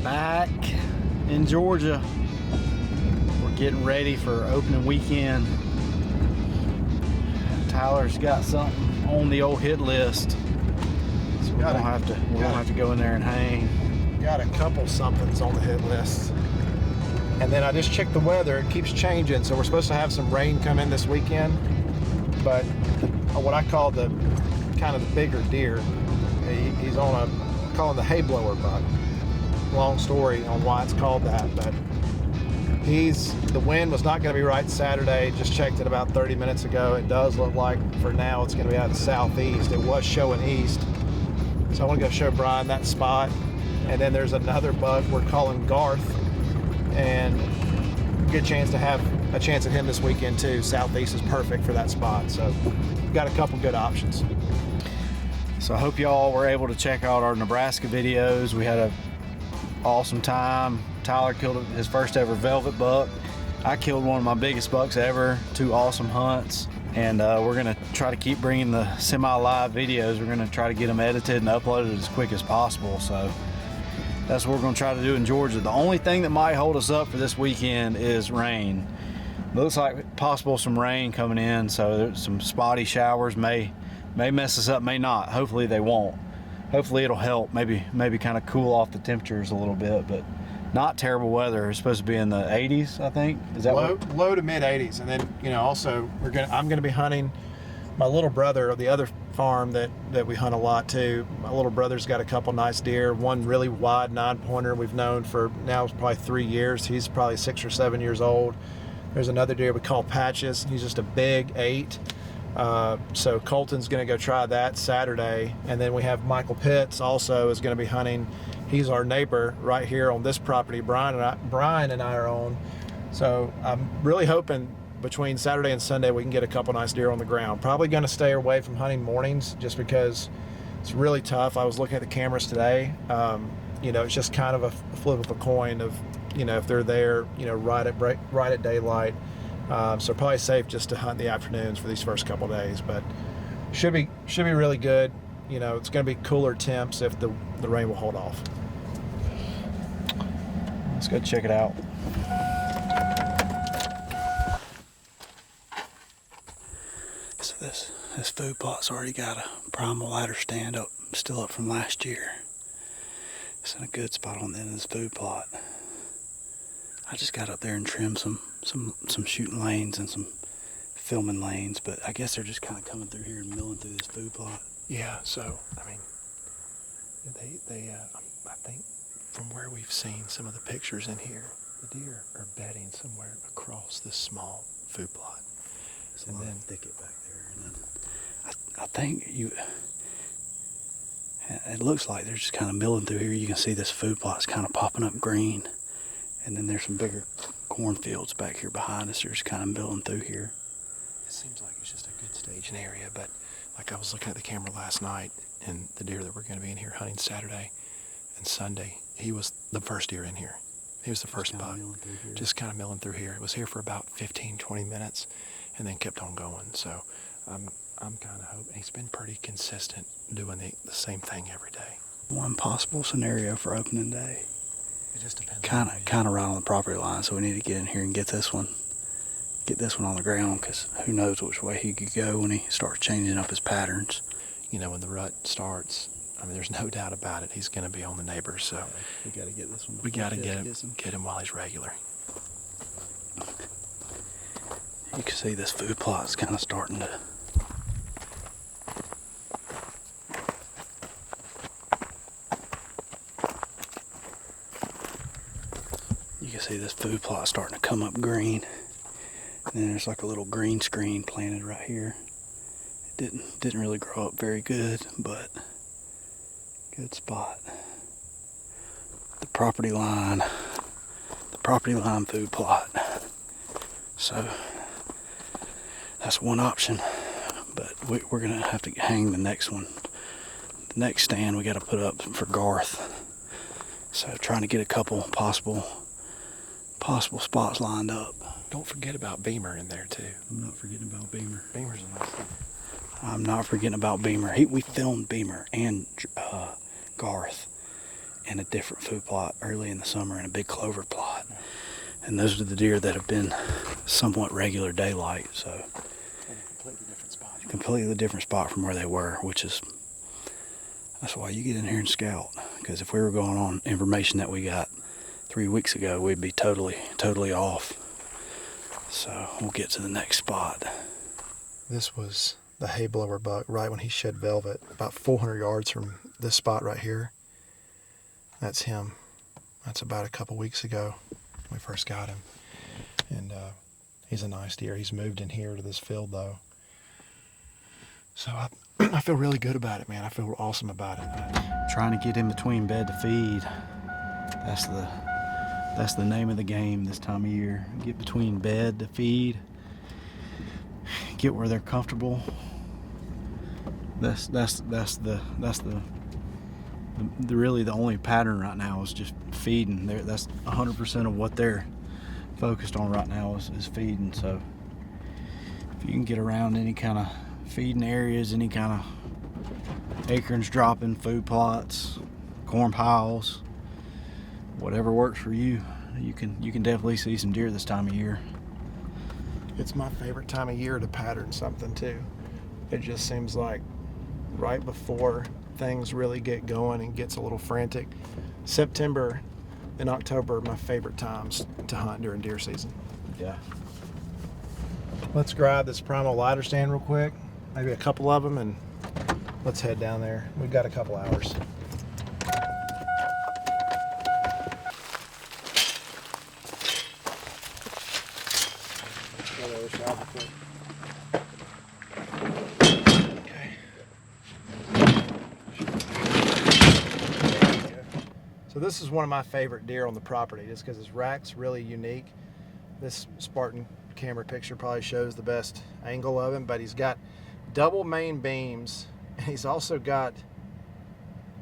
Back in Georgia. We're getting ready for opening weekend. Tyler's got something on the old hit list, so we're gonna have to go in there and hang. Got a couple somethings on the hit list. And then I just checked the weather. It keeps changing, so we're supposed to have some rain come in this weekend. But what I call the kind of the bigger deer, he's on I call him the hay blower buck. Long story on why it's called that, but the wind was not going to be right Saturday. Just checked it about 30 minutes ago. It does look like for now it's going to be out of the southeast. It was showing east, so I want to go show Brian that spot. And then there's another buck we're calling Garth, and good chance to have a chance at him this weekend too. Southeast is perfect for that spot, so we've got a couple good options. So I hope y'all were able to check out our Nebraska videos. We had a awesome time. Tyler killed his first ever velvet buck. I killed one of my biggest bucks ever. 2 awesome hunts, and we're gonna try to keep bringing the semi-live videos. We're gonna try to get them edited and uploaded as quick as possible. So that's what we're gonna try to do in Georgia. The only thing that might hold us up for this weekend is rain. Looks like possible some rain coming in, so there's some spotty showers. May mess us up, may not. Hopefully they won't. Hopefully it'll help, maybe kind of cool off the temperatures a little bit, but not terrible weather. It's supposed to be in the 80s, I think. Is that low to mid 80s? And then also I'm gonna be hunting my little brother of the other farm that we hunt a lot too. My little brother's got a couple nice deer. One really wide 9-pointer we've known for now probably 3 years. He's probably 6 or 7 years old. There's another deer we call Patches. He's just a big 8. So Colton's going to go try that Saturday, and then we have Michael Pitts also is going to be hunting. He's our neighbor right here on this property Brian and I are on. So I'm really hoping between Saturday and Sunday we can get a couple nice deer on the ground. Probably going to stay away from hunting mornings just because it's really tough. I was looking at the cameras today. It's just kind of a flip of a coin of if they're there right at daylight. So probably safe just to hunt the afternoons for these first couple days, but should be really good. It's going to be cooler temps if the rain will hold off. Let's go check it out. So this food plot's already got a primal ladder stand up, still up from last year. It's in a good spot on the end of this food plot. I just got up there and trimmed some shooting lanes and some filming lanes, but I guess they're just kind of coming through here and milling through this food plot. Yeah, so I mean, I think from where we've seen some of the pictures in here, the deer are bedding somewhere across this small food plot. And then thicket back there, and then I think it looks like they're just kind of milling through here. You can see this food plot's kind of popping up green. And then there's some bigger cornfields back here behind us. They're just kind of milling through here. It seems like it's just a good staging area, but like I was looking at the camera last night, and the deer that we're going to be in here hunting Saturday and Sunday, he was the first deer in here. He was the first buck. Just kind of milling through here. It was here for about 15, 20 minutes, and then kept on going. So I'm kind of hoping he's been pretty consistent doing the same thing every day. One possible scenario for opening day. It just depends. Kind of right on the property line, so we need to get in here and get this one on the ground, because who knows which way he could go when he starts changing up his patterns. When the rut starts, I mean, there's no doubt about it. He's going to be on the neighbors, so we got to get this one. We got to get him while he's regular. You can see this food plot is kind of starting to. You can see this food plot starting to come up green. And then there's like a little green screen planted right here. It didn't really grow up very good, but good spot. The property line food plot. So that's one option, but we're gonna have to hang the next one. The next stand we got to put up for Garth. So trying to get a couple possible spots lined up. Don't forget about Beamer in there too. I'm not forgetting about Beamer. Beamer's a nice one. I'm not forgetting about Beamer. We filmed Beamer and Garth, and a different food plot early in the summer in a big clover plot. And those are the deer that have been somewhat regular daylight, so In a completely different spot. completely different spot from where they were, that's why you get in here and scout. Because if we were going on information that we got 3 weeks ago, we'd be totally off. So we'll get to the next spot. This was the hay blower buck right when he shed velvet, about 400 yards from this spot right here. That's him. That's about a couple weeks ago when we first got him. And he's a nice deer. He's moved in here to this field though. So I feel really good about it, man. I feel awesome about it. Trying to get in between bed to feed. That's the name of the game this time of year. Get between bed to feed. Get where they're comfortable. That's really the only pattern right now is just feeding. That's 100% of what they're focused on right now is feeding. So if you can get around any kind of feeding areas, any kind of acorns dropping, food plots, corn piles, whatever works for you, you can definitely see some deer this time of year. It's my favorite time of year to pattern something too. It just seems like right before things really get going and gets a little frantic. September and October are my favorite times to hunt during deer season. Yeah. Let's grab this primal lighter stand real quick, maybe a couple of them, and let's head down there. We've got a couple hours. So this is one of my favorite deer on the property just because his rack's really unique. This Spartan camera picture probably shows the best angle of him, but he's got double main beams and he's also got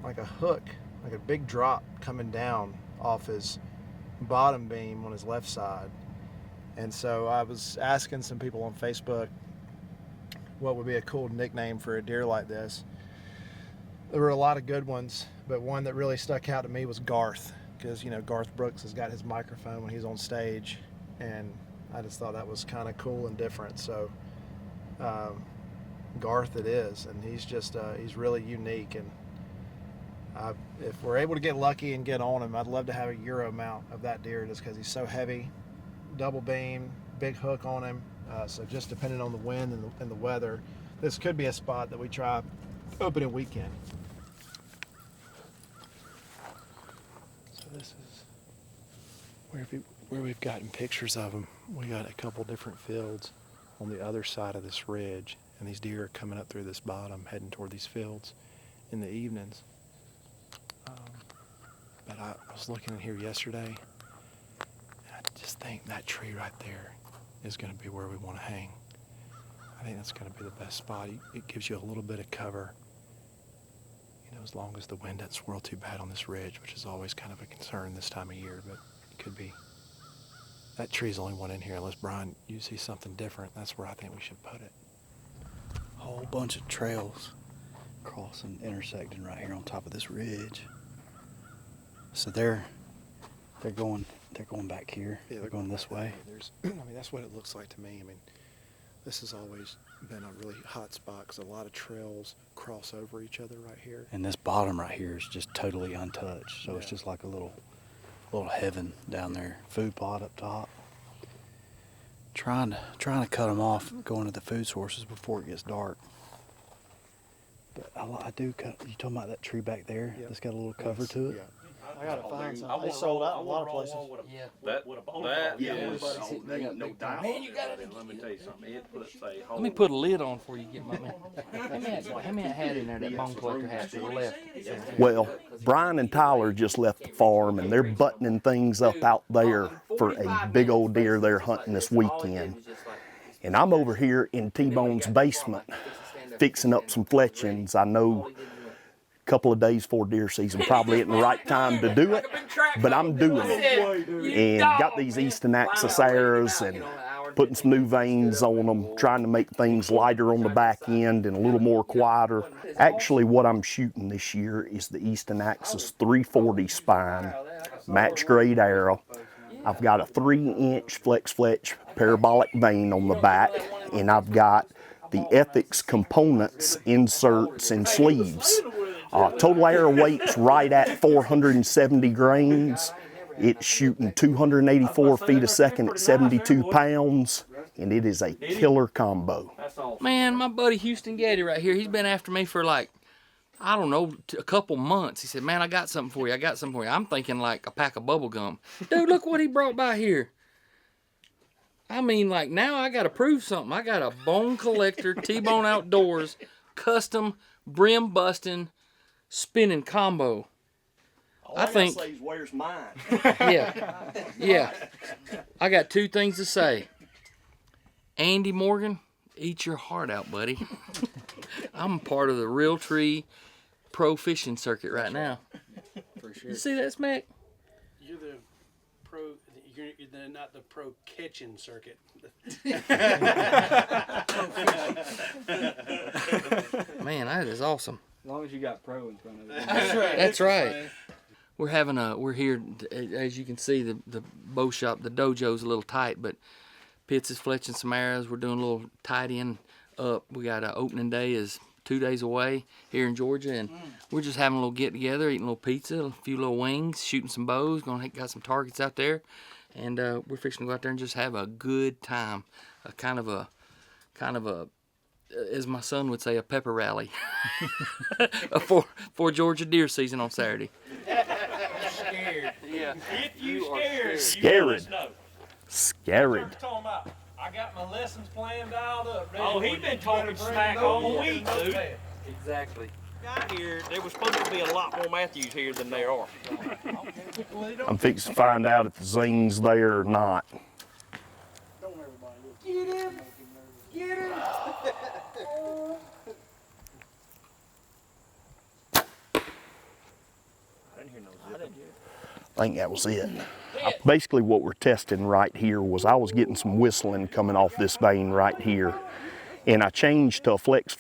like a hook, like a big drop coming down off his bottom beam on his left side. And so I was asking some people on Facebook what would be a cool nickname for a deer like this. There were a lot of good ones, but one that really stuck out to me was Garth, because Garth Brooks has got his microphone when he's on stage, and I just thought that was kind of cool and different. So Garth it is, and he's really unique. And if we're able to get lucky and get on him, I'd love to have a Euro mount of that deer just because he's so heavy, double beam, big hook on him. So just depending on the wind and the weather, this could be a spot that we try opening weekend. So this is where we've gotten pictures of them. We got a couple different fields on the other side of this ridge, and these deer are coming up through this bottom, heading toward these fields in the evenings. But I was looking in here yesterday, and I just think that tree right there is going to be where we want to hang. I think that's going to be the best spot. It gives you a little bit of cover, as long as the wind doesn't swirl too bad on this ridge, which is always kind of a concern this time of year, but it could be. That tree's the only one in here, unless, Brian, you see something different. That's where I think we should put it. A whole bunch of trails crossing, intersecting right here on top of this ridge. So they're going back here. Yeah, they're going this way. That's what it looks like to me. This has always been a really hot spot because a lot of trails cross over each other right here. And this bottom right here is just totally untouched. So It's just like a little heaven down there. Food plot up top. Trying to cut them off going to the food sources before it gets dark. But I do cut. You talking about that tree back there? That's got a little cover to it? Yeah. I gotta find some. They sold out in a lot of places. Yeah. That is, no doubt. Man, you gotta Let me tell you something. It puts a Let whole. me put a lid on for you. Get my man. How many hat in there? That bone collector hat to the left. Well, Brian and Tyler just left the farm and they're buttoning things up out there for a big old deer they're hunting this weekend. And I'm over here in T-Bone's basement fixing up some fletchings. I know a couple of days before deer season probably isn't the right time to do it, but I'm doing it. And got these Eastern Axis arrows, and putting some new vanes on them, trying to make things lighter on the back end and a little more quieter. Actually, what I'm shooting this year is the Easton Axis 340 spine, match grade arrow. I've got a 3-inch flex parabolic vane on the back, and I've got the Ethics components, inserts, and sleeves. Total arrow weight's right at 470 grains. It's shooting 284 feet a second at 72 pounds, and it is a killer combo. Man, my buddy Houston Gaddy right here, he's been after me for like, I don't know, a couple months. He said, man, I got something for you. I got something for you. I'm thinking like a pack of bubble gum. Dude, look what he brought by here. I mean, like, now I got to prove something. I got a Bone Collector, T-Bone Outdoors, custom, brim busting, spinning combo. I think. Say is, where's mine? Yeah. I got 2 things to say. Andy Morgan, eat your heart out, buddy. I'm part of the Realtree Pro Fishing Circuit right now. For sure. You see that, Smack? You're the pro. You're not the pro catching circuit. Man, that is awesome. As long as you got pro in front of it. That's right. We're here, as you can see, the bow shop, the dojo's a little tight, but Pitts is fletching some arrows. We're doing a little tidying up. We got opening day is 2 days away here in Georgia, and we're just having a little get together, eating a little pizza, a few little wings, shooting some bows. Got some targets out there, and we're fixing to go out there and just have a good time. A kind of a, as my son would say, a pepper rally for Georgia deer season on Saturday. Scared. Yeah. If you scared, Scared. you let us know. Scared. I got my lessons planned dialed up. Oh, he been talking smack all week, dude. Exactly. Got here, there was supposed to be a lot more Matthews here than there are. I'm fixing to find out if the zing's there or not. Get him! Get him! I think that was it. Basically what we're testing right here was I was getting some whistling coming off this vane right here, and I changed to a flex,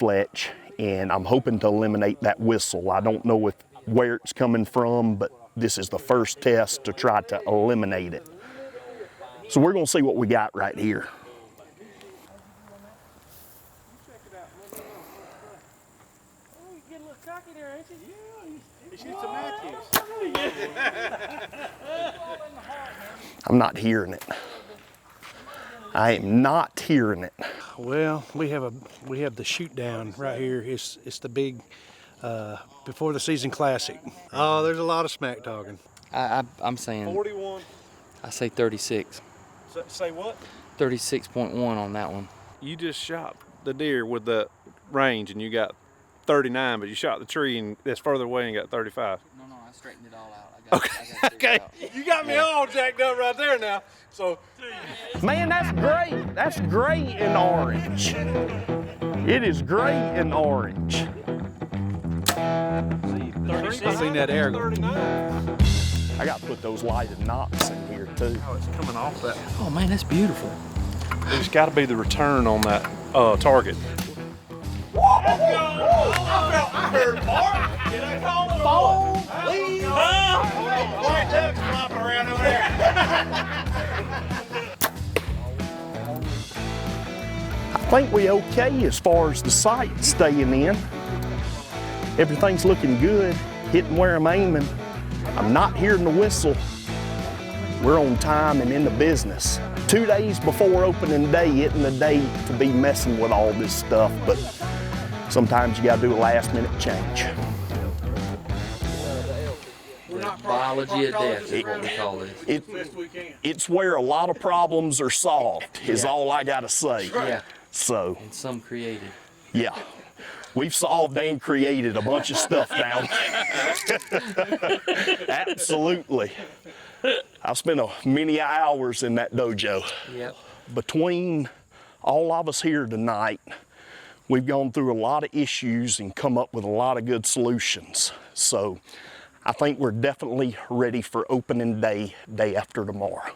and I'm hoping to eliminate that whistle. I don't know where it's coming from, but this is the first test to try to eliminate it. So we're gonna see what we got right here. I'm not hearing it. I am not hearing it. Well, we have the shoot down right here. It's the big before the season classic. Oh, there's a lot of smack talking. I'm saying 41. I say 36. Say what? 36.1 on that one. You just shot the deer with the range and you got 39, but you shot the tree and that's further away and got 35. No, I straightened it all out. Okay. You got me all jacked up right there now. So, Man, that's great. That's gray and orange. It is gray and orange. I seen that arrow. 39. I got to put those lighted knocks in here too. Oh, it's coming off that. Oh man, that's beautiful. There's got to be the return on that target. I heard Mark. Did I call it? Phone, please. White ducks flopping around over there. I think we okay as far as the sight staying in. Everything's looking good, hitting where I'm aiming. I'm not hearing the whistle. We're on time and in the business. 2 days before opening day isn't the day to be messing with all this stuff, but sometimes you gotta do a last minute change. Biology of death is what we call this. It's where a lot of problems are solved, is all I gotta say. Yeah, So, and some created. yeah. We've solved and created a bunch of stuff now. Absolutely. I've spent many hours in that dojo. Yep. Between all of us here tonight, we've gone through a lot of issues and come up with a lot of good solutions. So I think we're definitely ready for opening day, day after tomorrow.